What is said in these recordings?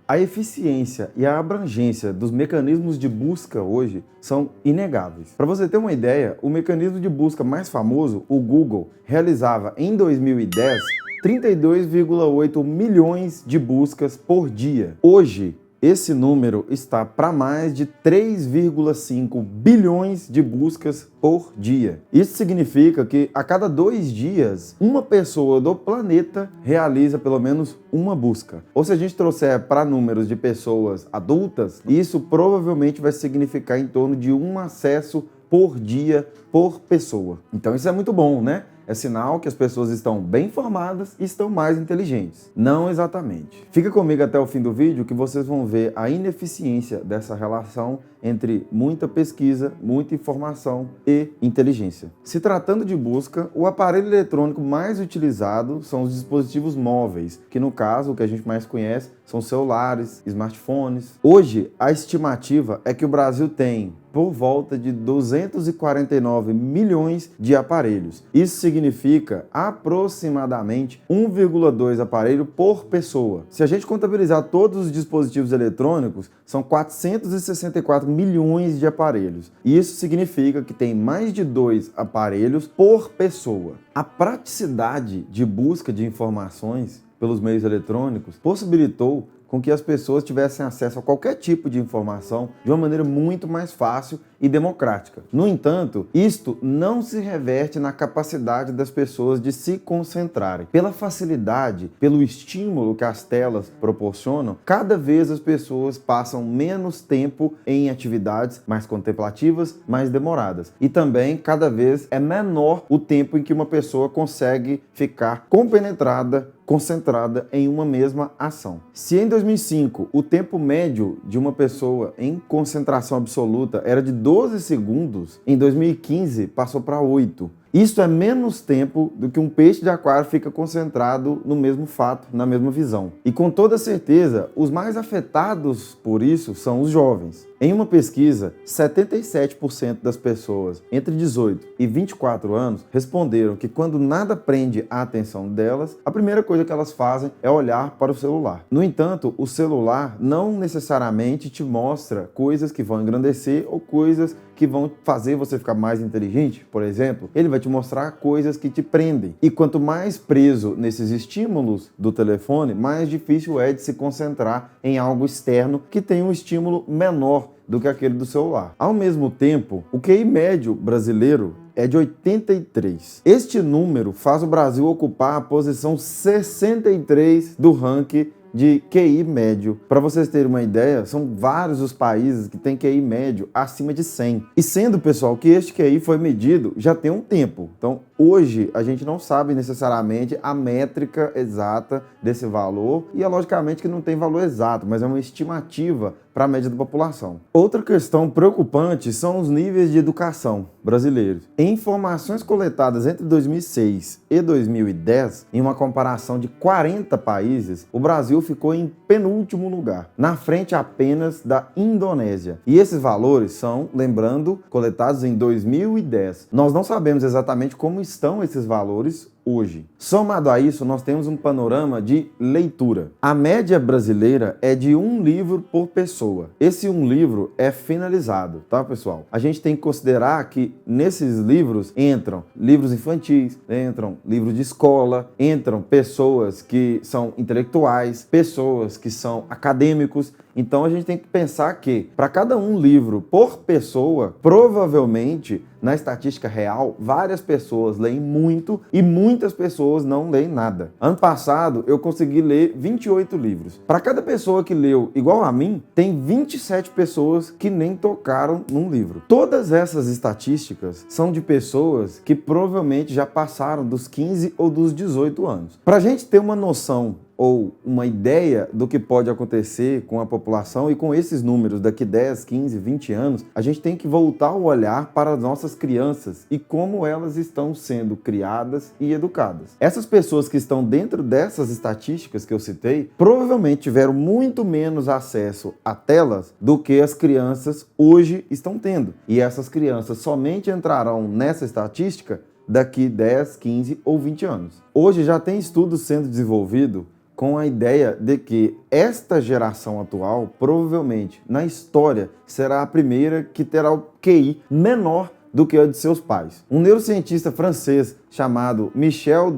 A eficiência e a abrangência dos mecanismos de busca hoje são inegáveis. Para você ter uma ideia, o mecanismo de busca mais famoso, o Google, realizava em 2010 32,8 milhões de buscas por dia. Hoje, esse número está para mais de 3,5 bilhões de buscas por dia. Isso significa que a cada 2 dias, uma pessoa do planeta realiza pelo menos uma busca. Ou se a gente trouxer para números de pessoas adultas, isso provavelmente vai significar em torno de um acesso por dia por pessoa. Então isso é muito bom, né? É sinal que as pessoas estão bem informadas e estão mais inteligentes. Não exatamente. Fica comigo até o fim do vídeo que vocês vão ver a ineficiência dessa relação entre muita pesquisa, muita informação e inteligência. Se tratando de busca, o aparelho eletrônico mais utilizado são os dispositivos móveis, que no caso, o que a gente mais conhece, são celulares, smartphones. Hoje, a estimativa é que o Brasil tem por volta de 249 milhões de aparelhos. Isso significa aproximadamente 1,2 aparelho por pessoa. Se a gente contabilizar todos os dispositivos eletrônicos, são 464 milhões de aparelhos. Isso significa que tem mais de 2 aparelhos por pessoa. A praticidade de busca de informações pelos meios eletrônicos possibilitou com que as pessoas tivessem acesso a qualquer tipo de informação de uma maneira muito mais fácil e democrática. No entanto, isto não se reverte na capacidade das pessoas de se concentrarem. Pela facilidade, pelo estímulo que as telas proporcionam, cada vez as pessoas passam menos tempo em atividades mais contemplativas, mais demoradas. E também, cada vez é menor o tempo em que uma pessoa consegue ficar compenetrada, concentrada em uma mesma ação. Se em 2005 o tempo médio de uma pessoa em concentração absoluta era de 12 segundos, em 2015 passou para 8. Isso é menos tempo do que um peixe de aquário fica concentrado no mesmo fato, na mesma visão. E com toda certeza, os mais afetados por isso são os jovens. Em uma pesquisa, 77% das pessoas entre 18 e 24 anos responderam que quando nada prende a atenção delas, a primeira coisa que elas fazem é olhar para o celular. No entanto, o celular não necessariamente te mostra coisas que vão engrandecer ou coisas que vão fazer você ficar mais inteligente, por exemplo. Ele vai te mostrar coisas que te prendem. E quanto mais preso nesses estímulos do telefone, mais difícil é de se concentrar em algo externo que tem um estímulo menor do que aquele do celular. Ao mesmo tempo, o QI médio brasileiro é de 83. Este número faz o Brasil ocupar a posição 63 do ranking de QI médio. Para vocês terem uma ideia, são vários os países que têm QI médio acima de 100. E sendo, pessoal, que este QI foi medido já tem um tempo. Então, hoje, a gente não sabe necessariamente a métrica exata desse valor e é logicamente que não tem valor exato, mas é uma estimativa para a média da população. Outra questão preocupante são os níveis de educação brasileiros. Em informações coletadas entre 2006 e 2010, em uma comparação de 40 países, o Brasil ficou em penúltimo lugar, na frente apenas da Indonésia. E esses valores são, lembrando, coletados em 2010. Nós não sabemos exatamente como estão esses valores hoje. Somado a isso, nós temos um panorama de leitura. A média brasileira é de 1 livro por pessoa. Esse 1 livro é finalizado, tá, pessoal? A gente tem que considerar que nesses livros entram livros infantis, entram livros de escola, entram pessoas que são intelectuais, pessoas que são acadêmicos. Então a gente tem que pensar que para cada 1 livro por pessoa, provavelmente na estatística real, várias pessoas leem muito e muitas pessoas não leem nada. Ano passado eu consegui ler 28 livros. Para cada pessoa que leu igual a mim, tem 27 pessoas que nem tocaram num livro. Todas essas estatísticas são de pessoas que provavelmente já passaram dos 15 ou dos 18 anos. Para a gente ter uma noção ou uma ideia do que pode acontecer com a população e com esses números daqui 10, 15, 20 anos, a gente tem que voltar o olhar para as nossas crianças e como elas estão sendo criadas e educadas. Essas pessoas que estão dentro dessas estatísticas que eu citei, provavelmente tiveram muito menos acesso a telas do que as crianças hoje estão tendo. E essas crianças somente entrarão nessa estatística daqui 10, 15 ou 20 anos. Hoje já tem estudos sendo desenvolvidos com a ideia de que esta geração atual, provavelmente, na história, será a primeira que terá o QI menor do que a de seus pais. Um neurocientista francês chamado Michel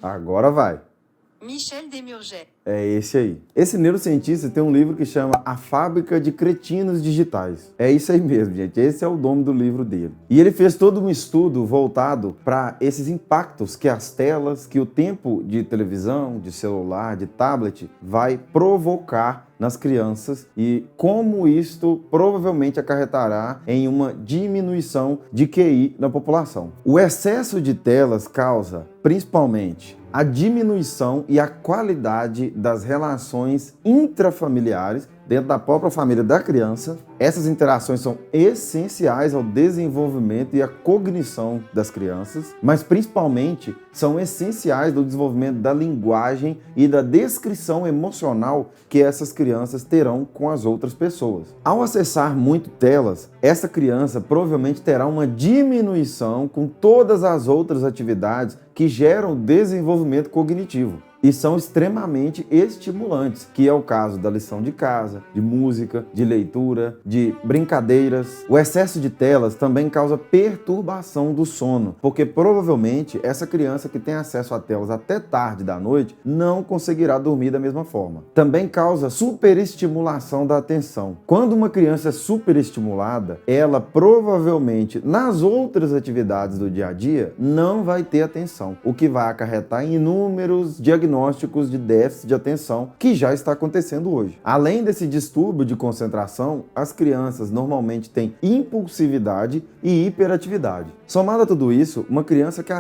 Agora vai. Michel Desmurget. É esse aí. Esse neurocientista tem um livro que chama A Fábrica de Cretinos Digitais. É isso aí mesmo, gente. Esse é o nome do livro dele. E ele fez todo um estudo voltado para esses impactos que as telas, que o tempo de televisão, de celular, de tablet vai provocar nas crianças e como isto provavelmente acarretará em uma diminuição de QI na população. O excesso de telas causa, principalmente, a diminuição e a qualidade das relações intrafamiliares dentro da própria família da criança. Essas interações são essenciais ao desenvolvimento e à cognição das crianças, mas principalmente são essenciais do desenvolvimento da linguagem e da descrição emocional que essas crianças terão com as outras pessoas. Ao acessar muito telas, essa criança provavelmente terá uma diminuição com todas as outras atividades que geram desenvolvimento cognitivo e são extremamente estimulantes, que é o caso da lição de casa, de música, de leitura, de brincadeiras. O excesso de telas também causa perturbação do sono, porque provavelmente essa criança que tem acesso a telas até tarde da noite não conseguirá dormir da mesma forma. Também causa superestimulação da atenção. Quando uma criança é superestimulada, ela provavelmente nas outras atividades do dia a dia não vai ter atenção, o que vai acarretar em inúmeros diagnósticos de déficit de atenção que já está acontecendo hoje. Além desse distúrbio de concentração, as crianças normalmente têm impulsividade e hiperatividade. Somado a tudo isso, uma criança que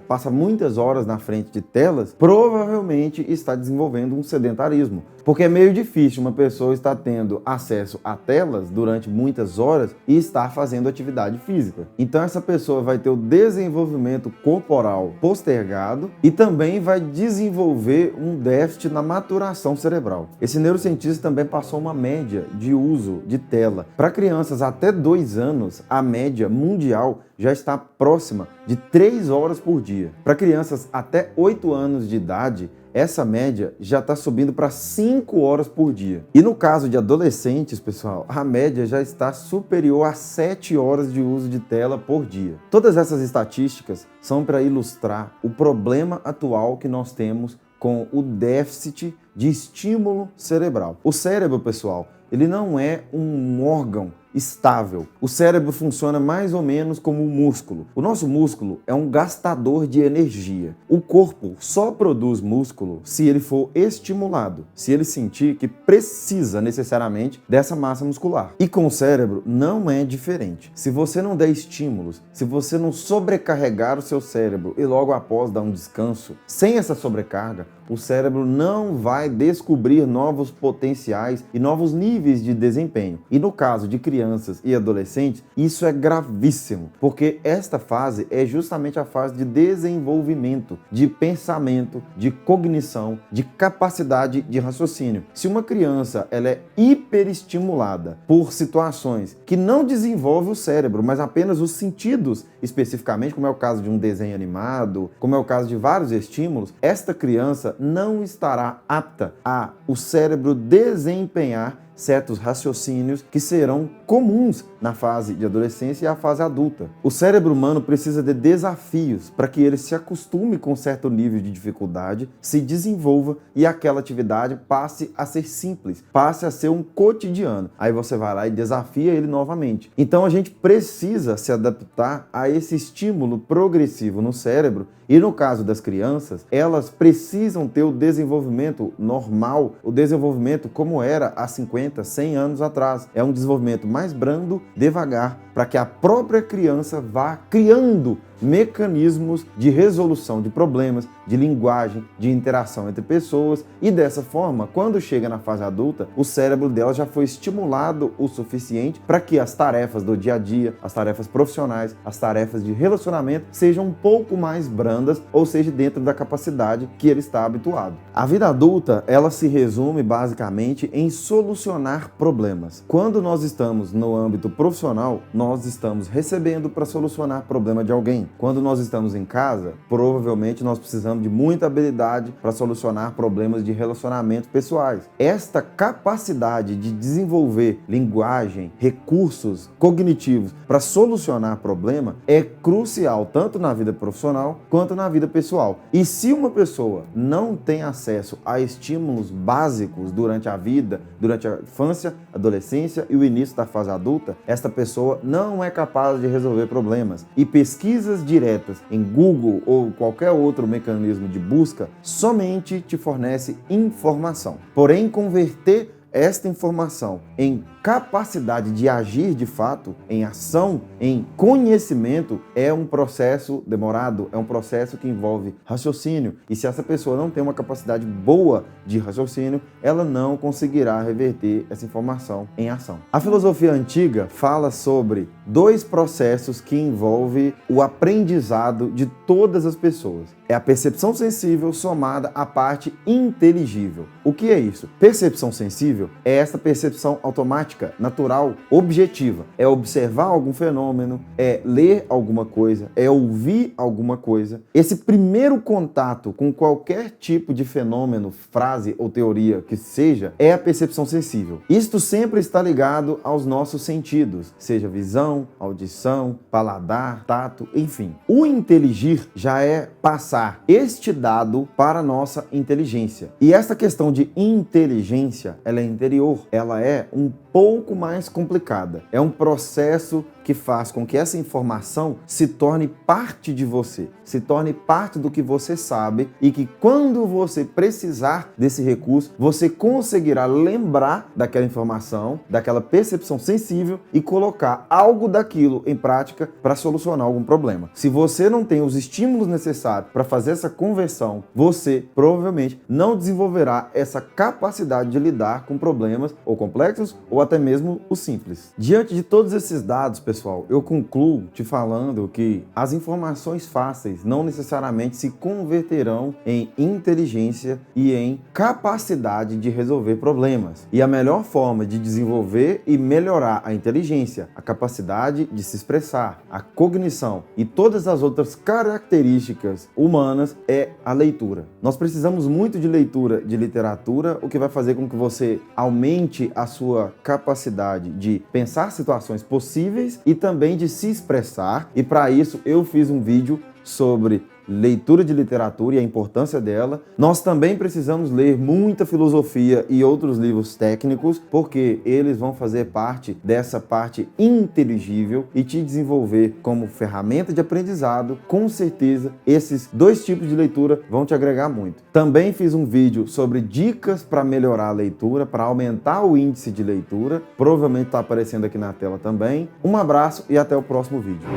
passa muitas horas na frente de telas, provavelmente está desenvolvendo um sedentarismo, porque é meio difícil uma pessoa estar tendo acesso a telas durante muitas horas e estar fazendo atividade física. Então essa pessoa vai ter o desenvolvimento corporal postergado e também vai desenvolver um déficit na maturação cerebral. Esse neurocientista também passou uma média de uso de tela. Para crianças até 2 anos, a média mundial já está próxima de 3 horas por dia. Para crianças até 8 anos de idade, essa média já está subindo para 5 horas por dia. E no caso de adolescentes, pessoal, a média já está superior a 7 horas de uso de tela por dia. Todas essas estatísticas são para ilustrar o problema atual que nós temos com o déficit de estímulo cerebral. O cérebro, pessoal, ele não é um órgão estável. O cérebro funciona mais ou menos como um músculo. O nosso músculo é um gastador de energia. O corpo só produz músculo se ele for estimulado, se ele sentir que precisa necessariamente dessa massa muscular. E com o cérebro não é diferente. Se você não der estímulos, se você não sobrecarregar o seu cérebro e logo após dar um descanso, sem essa sobrecarga, o cérebro não vai descobrir novos potenciais e novos níveis de desempenho. E no caso de crianças e adolescentes, isso é gravíssimo, porque esta fase é justamente a fase de desenvolvimento, de pensamento, de cognição, de capacidade de raciocínio. Se uma criança ela é hiperestimulada por situações que não desenvolvem o cérebro, mas apenas os sentidos especificamente, como é o caso de um desenho animado, como é o caso de vários estímulos, esta criança não estará apta a o cérebro desempenhar certos raciocínios que serão comuns na fase de adolescência e a fase adulta. O cérebro humano precisa de desafios para que ele se acostume com certo nível de dificuldade, se desenvolva e aquela atividade passe a ser simples, passe a ser um cotidiano. Aí você vai lá e desafia ele novamente. Então a gente precisa se adaptar a esse estímulo progressivo no cérebro e no caso das crianças, elas precisam ter o desenvolvimento normal, o desenvolvimento como era há 50, 100 anos atrás. É um desenvolvimento mais brando, devagar, para que a própria criança vá criando mecanismos de resolução de problemas, de linguagem, de interação entre pessoas e dessa forma, quando chega na fase adulta, o cérebro dela já foi estimulado o suficiente para que as tarefas do dia a dia, as tarefas profissionais, as tarefas de relacionamento sejam um pouco mais brandas, ou seja, dentro da capacidade que ele está habituado. A vida adulta, ela se resume basicamente em solucionar problemas. Quando nós estamos no âmbito profissional, nós estamos recebendo para solucionar problema de alguém. quando nós estamos em casa, provavelmente nós precisamos de muita habilidade para solucionar problemas de relacionamento pessoais. Esta capacidade de desenvolver linguagem, recursos cognitivos para solucionar problema é crucial tanto na vida profissional quanto na vida pessoal. E se uma pessoa não tem acesso a estímulos básicos durante a vida, durante a infância, adolescência e o início da fase adulta, esta pessoa não é capaz de resolver problemas. E pesquisas diretas em Google ou qualquer outro mecanismo de busca somente te fornece informação. Porém, converter esta informação em capacidade de agir de fato, em ação, em conhecimento, é um processo demorado, é um processo que envolve raciocínio. E se essa pessoa não tem uma capacidade boa de raciocínio, ela não conseguirá reverter essa informação em ação. A filosofia antiga fala sobre dois processos que envolvem o aprendizado de todas as pessoas. É a percepção sensível somada à parte inteligível. O que é isso? Percepção sensível é essa percepção automática, natural, objetiva. É observar algum fenômeno, é ler alguma coisa, é ouvir alguma coisa. Esse primeiro contato com qualquer tipo de fenômeno, frase ou teoria que seja, é a percepção sensível. Isto sempre está ligado aos nossos sentidos, seja visão, audição, paladar, tato, enfim. O inteligir já é passar este dado para a nossa inteligência. E essa questão de inteligência, ela é interior, ela é um pouco mais complicada. É um processo que faz com que essa informação se torne parte de você, se torne parte do que você sabe e que quando você precisar desse recurso, você conseguirá lembrar daquela informação, daquela percepção sensível e colocar algo daquilo em prática para solucionar algum problema. Se você não tem os estímulos necessários para fazer essa conversão, você provavelmente não desenvolverá essa capacidade de lidar com problemas ou complexos ou até mesmo os simples. Diante de todos esses dados, pessoal, eu concluo te falando que as informações fáceis não necessariamente se converterão em inteligência e em capacidade de resolver problemas. E a melhor forma de desenvolver e melhorar a inteligência, a capacidade de se expressar, a cognição e todas as outras características humanas é a leitura. Nós precisamos muito de leitura de literatura, o que vai fazer com que você aumente a sua capacidade de pensar situações possíveis e também de se expressar. E para isso eu fiz um vídeo sobre leitura de literatura e a importância dela. Nós também precisamos ler muita filosofia e outros livros técnicos, porque eles vão fazer parte dessa parte inteligível e te desenvolver como ferramenta de aprendizado. Com certeza, esses dois tipos de leitura vão te agregar muito. Também fiz um vídeo sobre dicas para melhorar a leitura, para aumentar o índice de leitura. Provavelmente está aparecendo aqui na tela também. Um abraço e até o próximo vídeo.